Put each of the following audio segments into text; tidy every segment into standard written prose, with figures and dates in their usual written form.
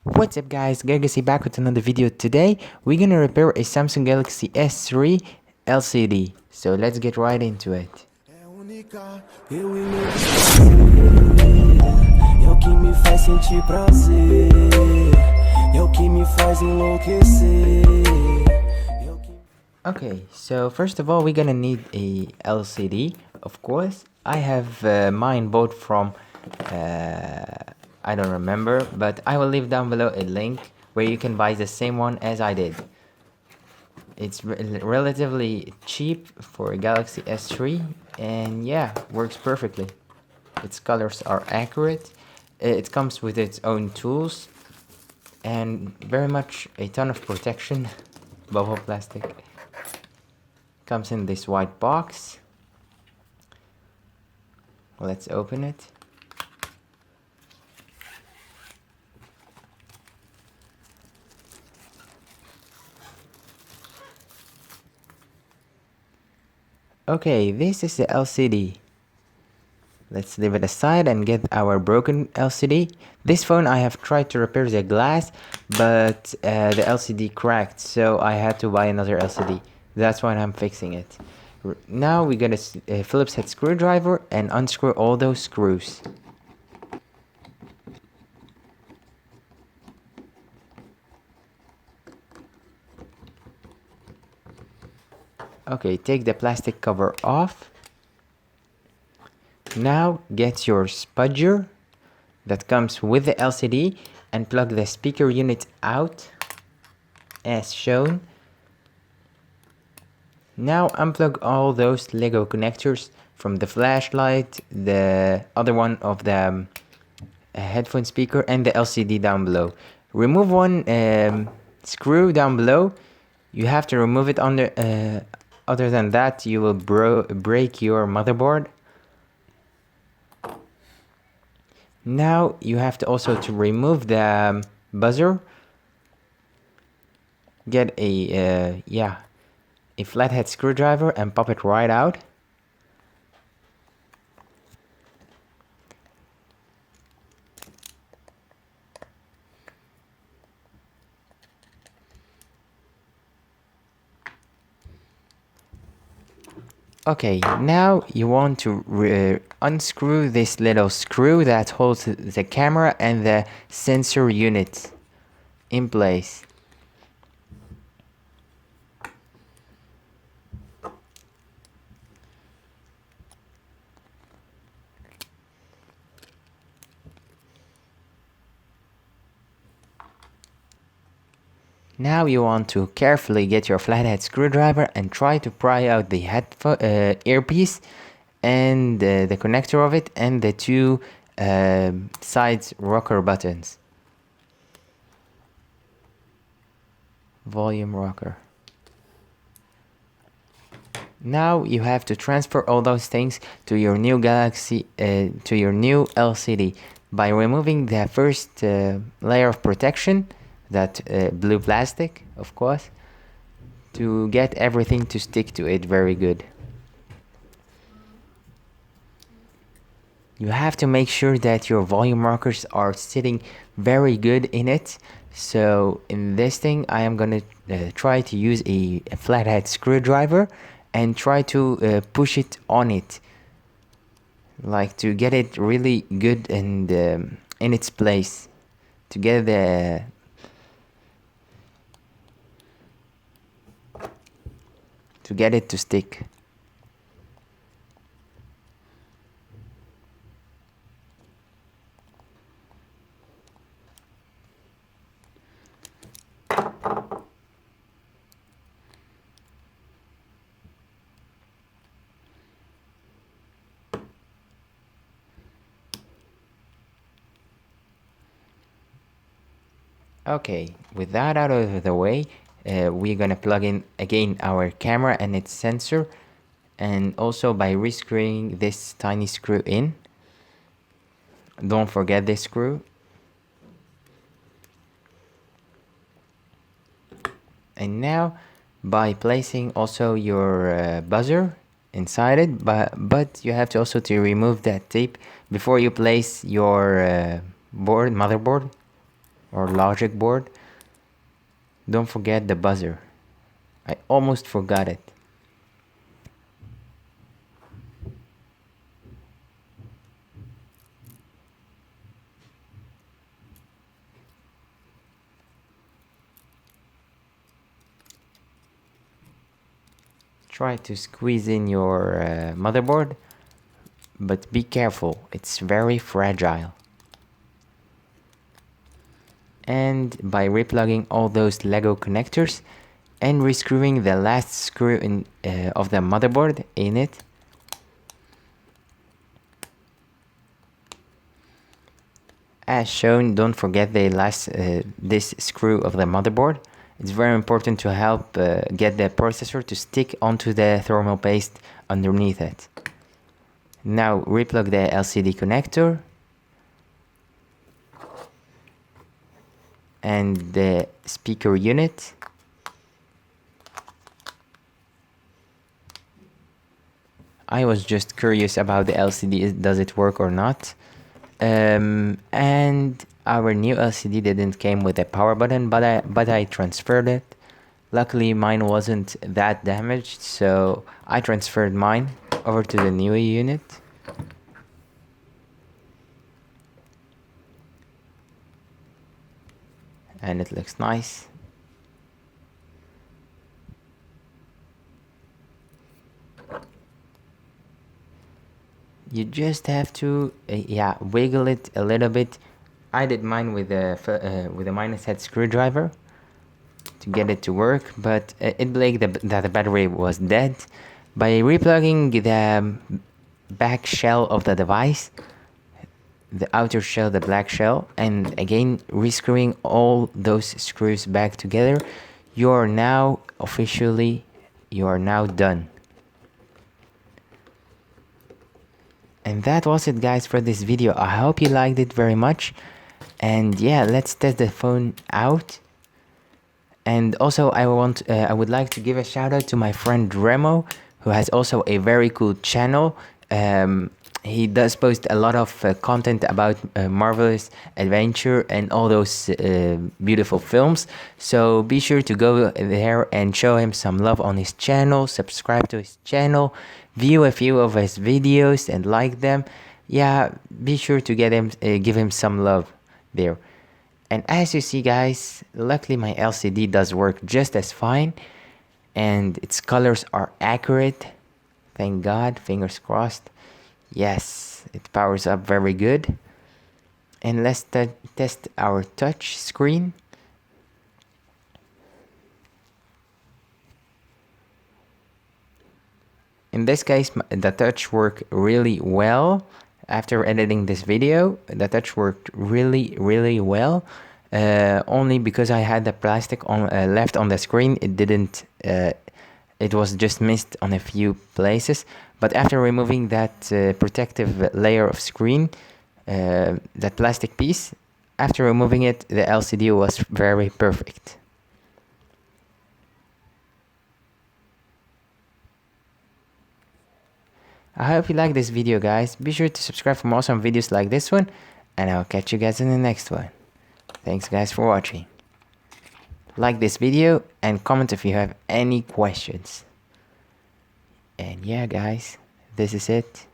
What's up guys, GogoTech back with another video. Today we're gonna repair a Samsung Galaxy S3 LCD. So let's get right into it. Okay, so first of all we're gonna need a LCD. Of course, I have mine bought from I don't remember, but I will leave down below a link where you can buy the same one as I did. It's relatively cheap for a Galaxy S3 and yeah, works perfectly. Its colors are accurate. It comes with its own tools and very much a ton of protection. Bubble plastic. Comes in this white box. Let's open it. Okay, this is the LCD. Let's leave it aside and get our broken LCD. This phone I have tried to repair the glass, but the LCD cracked, so I had to buy another LCD. That's why I'm fixing it. Now we get a Phillips head screwdriver and unscrew all those screws. Okay, take the plastic cover off. Now get your spudger that comes with the LCD and plug the speaker unit out as shown. Now unplug all those Lego connectors from the flashlight, the other one of the headphone speaker and the LCD down below. Remove one screw down below. You have to remove it under, other than that you will break your motherboard. Now you have to also remove the buzzer. Get a flathead screwdriver and pop it right out. Okay, now you want to unscrew this little screw that holds the camera and the sensor unit in place. Now you want to carefully get your flathead screwdriver and try to pry out the earpiece and the connector of it and the two sides rocker buttons. Volume rocker. Now you have to transfer all those things to your new Galaxy, to your new LCD by removing the first layer of protection, that blue plastic, of course, to get everything to stick to it very good. You have to make sure that your volume rockers are sitting very good in it. So in this thing I am gonna try to use a flathead screwdriver and try to push it on it, like to get it really good and in its place, to get the get it to stick. Okay, with that out of the way, we're gonna plug in again our camera and its sensor, and also by rescrewing this tiny screw in. Don't forget this screw. And now by placing also your buzzer inside it, but you have to also to remove that tape before you place your motherboard. or logic board. Don't forget the buzzer. I almost forgot it. Try to squeeze in your motherboard, but be careful, it's very fragile. And by replugging all those Lego connectors and rescrewing the last screw in of the motherboard in it, as shown, don't forget the last this screw of the motherboard. It's very important to help get the processor to stick onto the thermal paste underneath it. Now replug the LCD connector and the speaker unit. I was just curious about the LCD, does it work or not? And our new LCD didn't came with a power button, but I transferred it. Luckily mine wasn't that damaged, so I transferred mine over to the new unit. And it looks nice. You just have to wiggle it a little bit. I did mine with a minus head screwdriver to get it to work, but it blamed that the battery was dead. By replugging the back shell of the device, the outer shell, the black shell, and again rescrewing all those screws back together, you are now done. And that was it, guys, for this video. I hope you liked it very much. And yeah, let's test the phone out. And also I would like to give a shout out to my friend Remo, who has also a very cool channel. He does post a lot of content about Marvelous Adventure and all those beautiful films. So be sure to go there and show him some love on his channel, subscribe to his channel, view a few of his videos and like them. Yeah, be sure to give him some love there. And as you see, guys, luckily my LCD does work just as fine and its colors are accurate. Thank God, fingers crossed. Yes, it powers up very good. And let's test our touch screen. In this case, the touch worked really well. After editing this video, the touch worked really well. Only because I had the plastic on left on the screen, it didn't. It was just missed on a few places. But after removing that protective layer of screen, that plastic piece, after removing it, the LCD was very perfect. I hope you like this video, guys. Be sure to subscribe for more awesome videos like this one, and I'll catch you guys in the next one. Thanks, guys, for watching. Like this video and comment if you have any questions. And yeah, guys, this is it.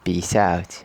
Peace out.